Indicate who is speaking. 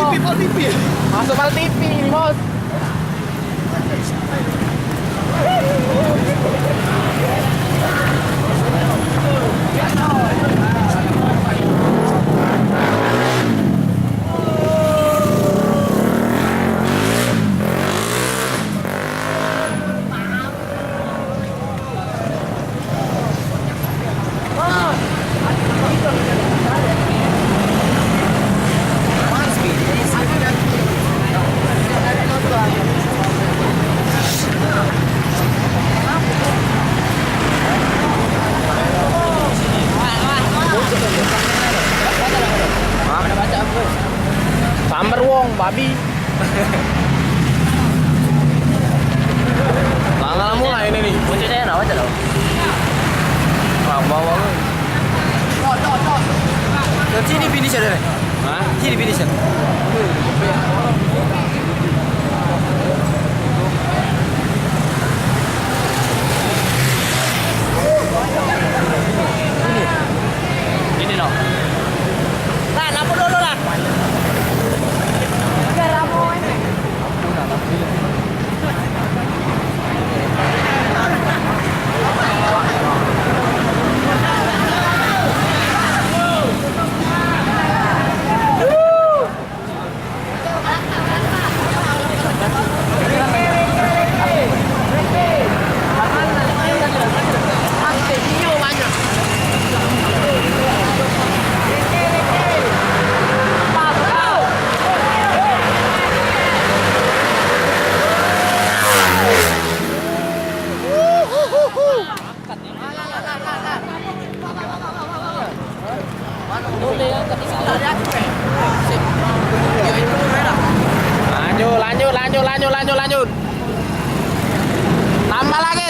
Speaker 1: Pal TV.
Speaker 2: Masuk Pal TV ini, Bos. Sambar wong, babi. Lama mulai ini nih. Kuncinya enak aja loh. Bawa lu. Ke sini finish ada. Hah? Sini finish. Ini loh. Nah, apa dulu lah. Lanjut. Tambah lagi.